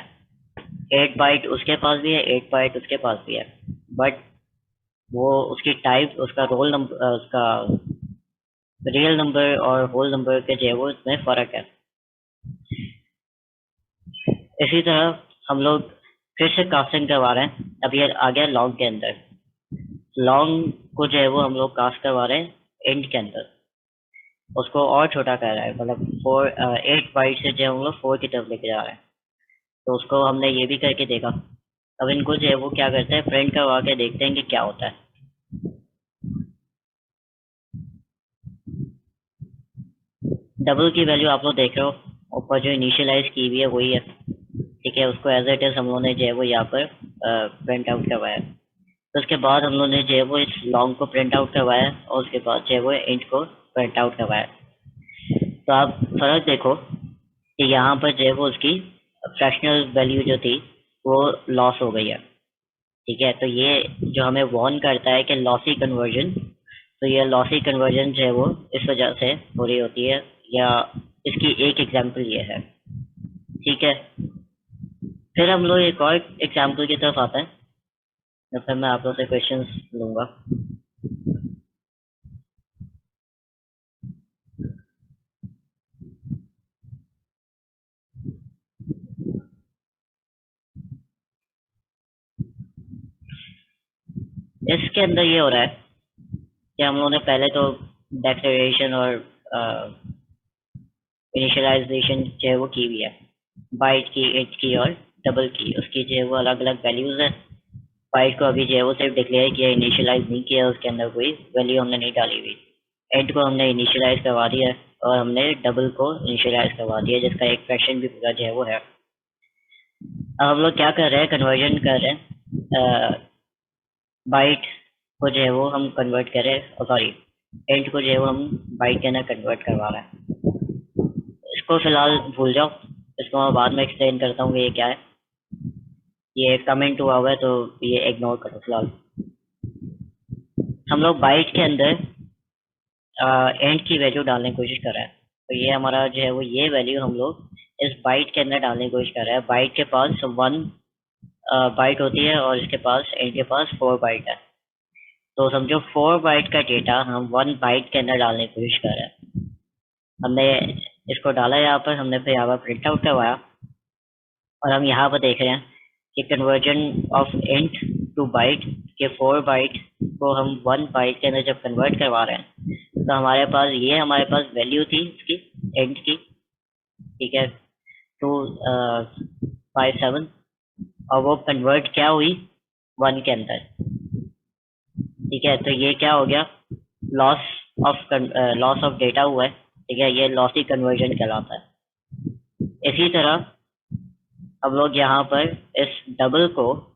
8 बाइट उसके पास भी है, 8 बाइट उसके पास भी है, बट वो उसकी टाइप, उसका रोल नंबर, उसका रियल नंबर और होल नंबर के जो है वो इसमें फर्क है। इसी तरह हम लोग फिर से कास्टिंग करवा रहे हैं, अब ये आ गया लॉन्ग के अंदर। लॉन्ग को जो है वो हम लोग कास्ट करवा रहे हैं एंड के अंदर, उसको और छोटा कर रहा है, मतलब 8 बाइट से जो हम लोग 4 की तरफ लेके जा रहे हैं। तो उसको हमने ये भी करके देखा। अब इनको जो है वो क्या करते हैं, प्रिंट करवा के देखते हैं कि क्या होता है। डबल की वैल्यू आप लोग देख रहे हो, ऊपर जो इनिशियलाइज की हुई है वही है। ठीक है, उसको एज इट इज हम लोगों ने जो है वो यहाँ पर प्रिंट आउट करवाया। तो उसके बाद हम लोगों ने जो है वो इस लॉन्ग को प्रिंट आउट करवाया, और उसके बाद जो है वो इंट को प्रिंट आउट करवाया। तो आप फर्क देखो कि यहाँ पर जो है वो उसकी फ्रैक्शनल वैल्यू जो थी वो लॉस हो गई है। ठीक है, तो ये जो हमें वार्न करता है कि लॉसी कन्वर्जन, तो ये लॉसी कन्वर्जन जो है वो इस वजह से हो रही होती है, या इसकी एक एग्जांपल ये है। ठीक है, फिर हम लोग एक और एग्जांपल की तरफ आते हैं, तो फिर मैं आप लोग से क्वेश्चंस लूंगा। इसके अंदर ये हो रहा है कि हम लोगों ने पहले तो डेक्लेरेशन और इनिशियलाइजेशन जो है वो की हुई है, बाइट की, इंट की और डबल की, उसकी जो है वो अलग अलग वैल्यूज है। बाइट को अभी जो है वो सिर्फ डिक्लेयर किया, इनिशियलाइज नहीं किया, उसके अंदर कोई वैल्यू हमने नहीं डाली हुई। इंट को हमने इनिशियलाइज करवा दिया है, और हमने डबल को इनिशियलाइज करवा दिया, जिसका एक फ्रैक्शन भी पूरा जो है वो है। अब हम लोग क्या कर रहे हैं, कन्वर्जन कर रहे हैं, बाइट को जो है वो हम कन्वर्ट करें, सॉरी इंट को जो है वो हम बाइट के अंदर कन्वर्ट करवा रहे हैं। इसको फिलहाल भूल जाओ, इसको मैं बाद में एक्सप्लेन करता हूँ कि ये क्या है। ये कमेंट हुआ है तो ये इग्नोर करो फिलहाल। हम लोग बाइट के अंदर एंड की वैल्यू डालने की कोशिश कर रहे हैं, तो ये हमारा जो है वो ये वैल्यू हम लोग इस बाइट के अंदर डालने की कोशिश कर रहे हैं। बाइट के पास 1 बाइट होती है, और इसके पास एंड के पास 4 बाइट है। तो समझो 4 बाइट का डेटा हम 1 बाइट के अंदर डालने की कोशिश कर रहे हैं। हमने इसको डाला यहाँ पर, हमने फिर यहाँ पर प्रिंट आउट करवाया, और हम यहाँ पर देख रहे हैं कि conversion of int to byte के 4 बाइट को हम 1 बाइट के अंदर जब कन्वर्ट करवा रहे हैं, तो हमारे पास वैल्यू थी इसकी इंट की। ठीक है, 257 और वो कन्वर्ट क्या हुई 1 के अंदर। ठीक है, तो ये क्या हो गया, लॉस ऑफ डेटा हुआ है। ठीक है, ये लॉसी कन्वर्जन कहलाता है। इसी तरह हम लोग यहाँ पर इस डबल को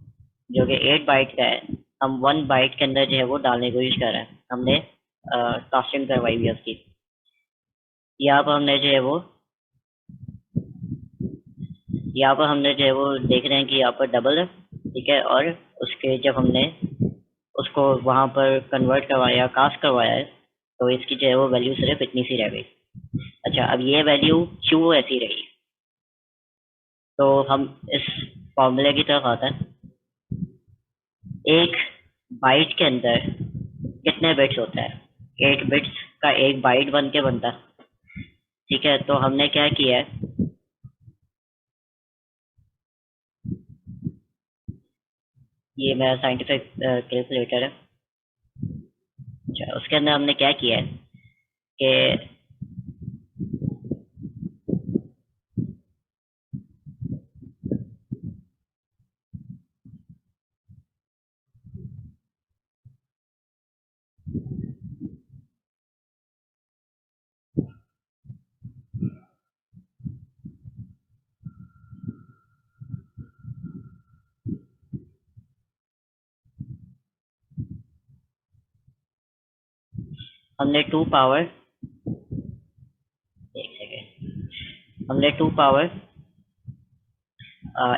जो कि 8 बाइट का है, हम 1 बाइट के अंदर जो है वो डालने की कोशिश कर रहे हैं। हमने कास्टिंग करवाई हुई है उसकी। यहाँ पर हमने जो है वो देख रहे हैं कि यहाँ पर डबल है। ठीक है, और उसके जब हमने उसको वहाँ पर कन्वर्ट करवाया, कास्ट करवाया है, तो इसकी जो है वो वैल्यू सिर्फ इतनी सी रह गई। अच्छा, अब ये वैल्यू क्यों ऐसी रही, तो हम इस फॉर्मूले की तरफ आते हैं। एक बाइट के अंदर कितने बिट्स होते हैं, 8 बिट्स का एक बाइट बन के बनता है। ठीक है, तो हमने क्या किया है, ये मेरा साइंटिफिक कैलकुलेटर है। अच्छा, उसके अंदर हमने क्या किया है कि हमने 2 पावर एक सेकेंड हमने 2 पावर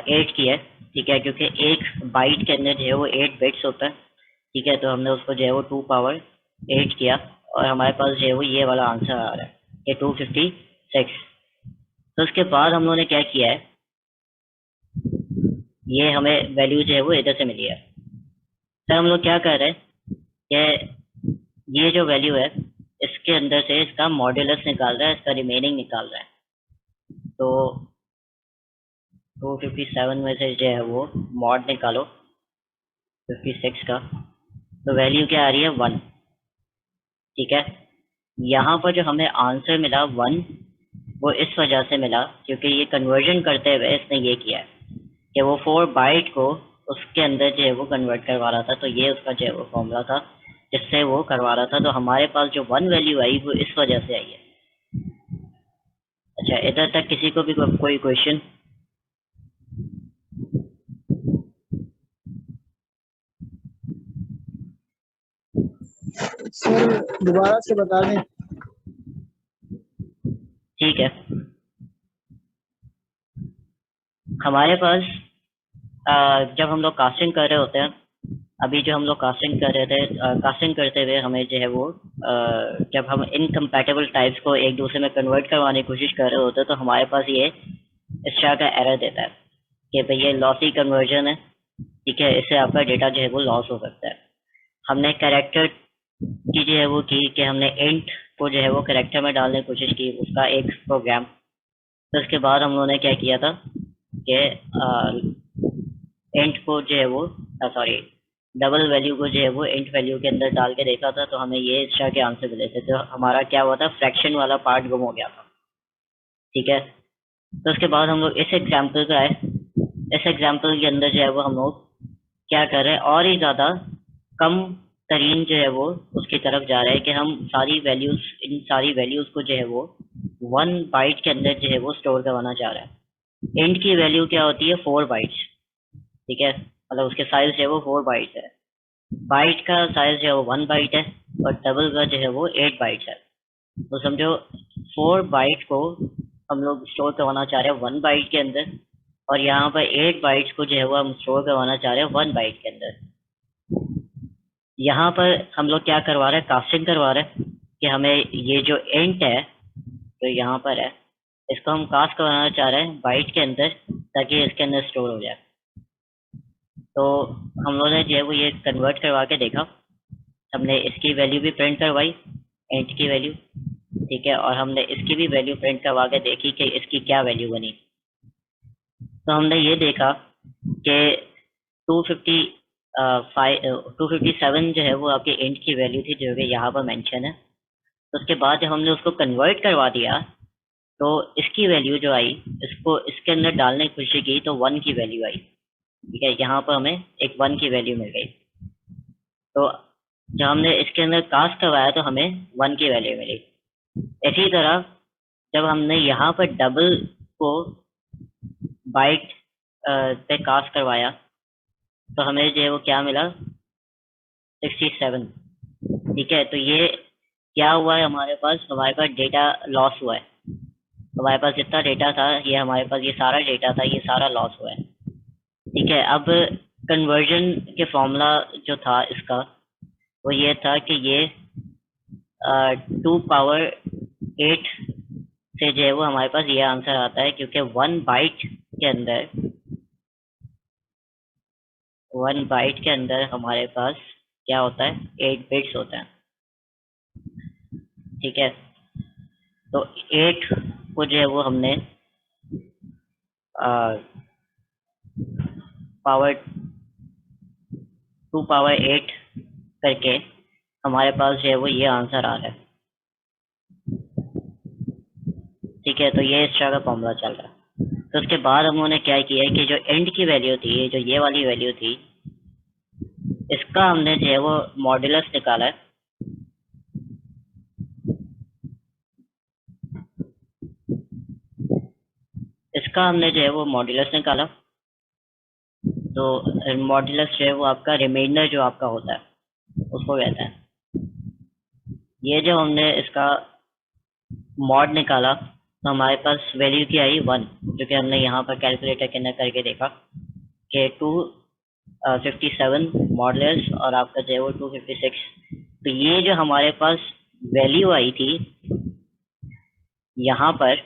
8 किया है। ठीक है, क्योंकि एक बाइट के अंदर जो है वो 8 बिट्स होता है। ठीक है, तो हमने उसको जो है वो 2 पावर 8 किया और हमारे पास जो है वो ये वाला आंसर आ रहा है, ये 256। तो उसके बाद हम लोगों ने क्या किया है, ये हमें वैल्यू जो है वो इधर से मिली है। तो हम लोग क्या कर रहे हैं कि ये जो वैल्यू है इसके अंदर से इसका मॉड्यूलस निकाल रहा है, इसका रिमेनिंग निकाल रहा है। तो 257 में से जो है वो मॉड निकालो 56 का, तो वैल्यू क्या आ रही है 1। ठीक है, यहाँ पर जो हमें आंसर मिला 1, वो इस वजह से मिला क्योंकि ये कन्वर्जन करते हुए इसने ये किया है कि वो 4 बाइट को उसके अंदर जो है वो कन्वर्ट करवा रहा था। तो ये उसका जो है वो फॉर्मूला था जिससे वो करवा रहा था। तो हमारे पास जो 1 वैल्यू आई वो इस वजह से आई है। अच्छा, इधर तक किसी को भी कोई क्वेश्चन? सर दोबारा से बता दें। ठीक है, हमारे पास जब हम लोग कास्टिंग कर रहे होते हैं, अभी जो हम लोग कास्टिंग कर रहे थे, कास्टिंग करते हुए हमें जो है वो जब हम इनकम्पैटिबल टाइप्स को एक दूसरे में कन्वर्ट करवाने की कोशिश कर रहे होते हैं, तो हमारे पास ये इस तरह का एरर देता है कि भाई ये लॉसी कन्वर्जन है। ठीक है, इससे आपका डेटा जो है वो लॉस हो सकता है। हमने कैरेक्टर की जो है वो की कि हमने इंट को जो है वो कैरेक्टर में डालने की कोशिश की, उसका एक प्रोग्राम। तो उसके बाद हम लोगों ने क्या किया था कि इंट को जो है वो सॉरी डबल वैल्यू को जो है वो इंट वैल्यू के अंदर डाल के देखा था, तो हमें ये इस तरह के आंसर मिले थे। तो हमारा क्या हुआ था, फ्रैक्शन वाला पार्ट गुम हो गया था। ठीक है, तो उसके बाद हम लोग इस एग्जाम्पल पे आए। इस एग्जाम्पल के अंदर जो है वो हम लोग क्या कर रहे हैं, और ही ज़्यादा कम तरीन जो है वो उसकी तरफ जा रहे हैं कि हम इन सारी वैल्यूज़ को जो है वो 1 बाइट के अंदर जो है वो स्टोर करवाना चाह रहे हैं। इंट की वैल्यू क्या होती है, 4 बाइट्स। ठीक है, मतलब उसके साइज जो है वो 4 बाइट्स है। बाइट का साइज जो है वो 1 बाइट है और डबल का जो है वो 8 बाइट्स है। तो समझो 4 बाइट को हम लोग स्टोर करवाना चाह रहे हैं 1 बाइट के अंदर, और यहाँ पर 8 बाइट्स को जो है वो हम स्टोर करवाना चाह रहे हैं 1 बाइट के अंदर। यहाँ पर हम लोग क्या करवा रहे हैं, कास्टिंग करवा रहे हैं कि हमें ये जो इंट है जो यहाँ पर है, इसको हम कास्ट करवाना चाह रहे हैं बाइट के अंदर ताकि इसके अंदर स्टोर हो जाए। तो हम लोगों ने जो है वो ये कन्वर्ट करवा के देखा। हमने इसकी वैल्यू भी प्रिंट करवाई, इंट की वैल्यू। ठीक है, और हमने इसकी भी वैल्यू प्रिंट करवा के देखी कि इसकी क्या वैल्यू बनी। तो हमने ये देखा कि 257 जो है वो आपके इंट की वैल्यू थी जो कि यहाँ पर मेंशन है। तो उसके बाद जब हमने उसको कन्वर्ट करवा दिया तो इसकी वैल्यू जो आई, इसको इसके अंदर डालने की कोशिश की तो 1 की वैल्यू आई। ठीक है, यहाँ पर हमें एक 1 की वैल्यू मिल गई। तो जब हमने इसके अंदर कास्ट करवाया तो हमें 1 की वैल्यू मिली। इसी तरह जब हमने यहाँ पर डबल को बाइट पे कास्ट करवाया तो हमें जो है वो क्या मिला, 67। ठीक है, तो ये क्या हुआ है, हमारे पास डेटा लॉस हुआ है। हमारे पास जितना डेटा था, ये हमारे पास ये सारा डेटा था, ये सारा लॉस हुआ है। ठीक है, अब कन्वर्जन के फॉर्मूला जो था इसका, वो ये था कि ये 2 पावर 8 से जो है वो हमारे पास ये आंसर आता है, क्योंकि 1 बाइट के अंदर हमारे पास क्या होता है, 8 बिट्स होता है। ठीक है, तो 8 को जो है वो हमने पावर 2 पावर 8 करके हमारे पास जो है वो ये आंसर आ रहा है। ठीक है, तो ये इस तरह का फॉर्मूला चल रहा है। तो उसके बाद हम उन्होंने क्या किया है कि जो एंड की वैल्यू थी, जो ये वाली वैल्यू थी, इसका हमने जो है वो मॉड्यूलस निकाला है। इसका हमने जो है वो मॉड्यूलस निकाला। तो मॉड्यूलस जो है वो आपका रिमाइंडर जो आपका होता है उसको कहते हैं। ये जो हमने इसका मॉड निकाला तो हमारे पास वैल्यू की आई 1, जो कि हमने यहाँ पर कैलकुलेटर के अंदर करके देखा कि 257 मॉडुलस और आपका जो है वो 256। तो ये जो हमारे पास वैल्यू आई थी यहाँ पर,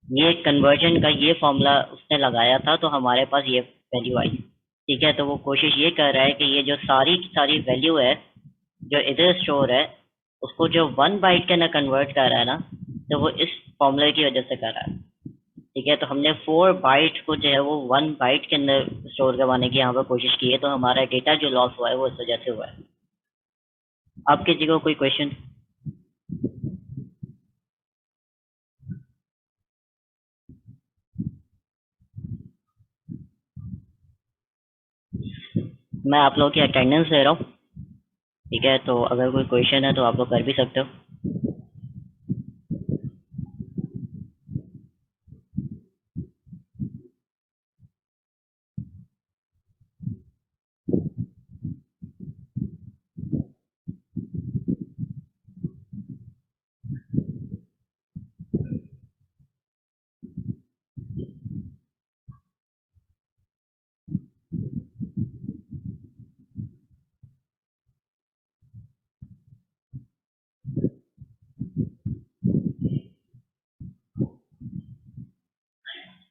ये कन्वर्जन का ये फॉर्मूला उसने लगाया था, तो हमारे पास ये वैल्यू आई। ठीक है, तो वो कोशिश ये कर रहा है कि ये जो सारी की सारी वैल्यू है जो इधर स्टोर है, उसको जो 1 बाइट के अंदर कन्वर्ट कर रहा है ना, तो वो इस फॉर्मूले की वजह से कर रहा है। ठीक है, तो हमने 4 बाइट को जो है वो 1 बाइट के अंदर स्टोर करवाने की यहाँ पर कोशिश की है, तो हमारा डेटा जो लॉस हुआ है वो इस वजह से हुआ है। आप किसी को कोई क्वेश्चन? मैं आप लोगों की अटेंडेंस ले रहा हूँ। ठीक है, तो अगर कोई क्वेश्चन है तो आप लोग कर भी सकते हो।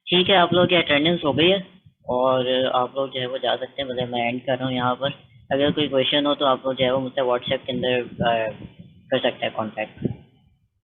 ठीक है, आप लोगों की अटेंडेंस हो गई है और आप लोग जो है वो जा सकते हैं। मतलब मैं एंड कर रहा हूँ यहाँ पर। अगर कोई क्वेश्चन हो तो आप लोग जो है वो मुझसे व्हाट्सएप के अंदर कर सकते हैं कॉन्टैक्ट।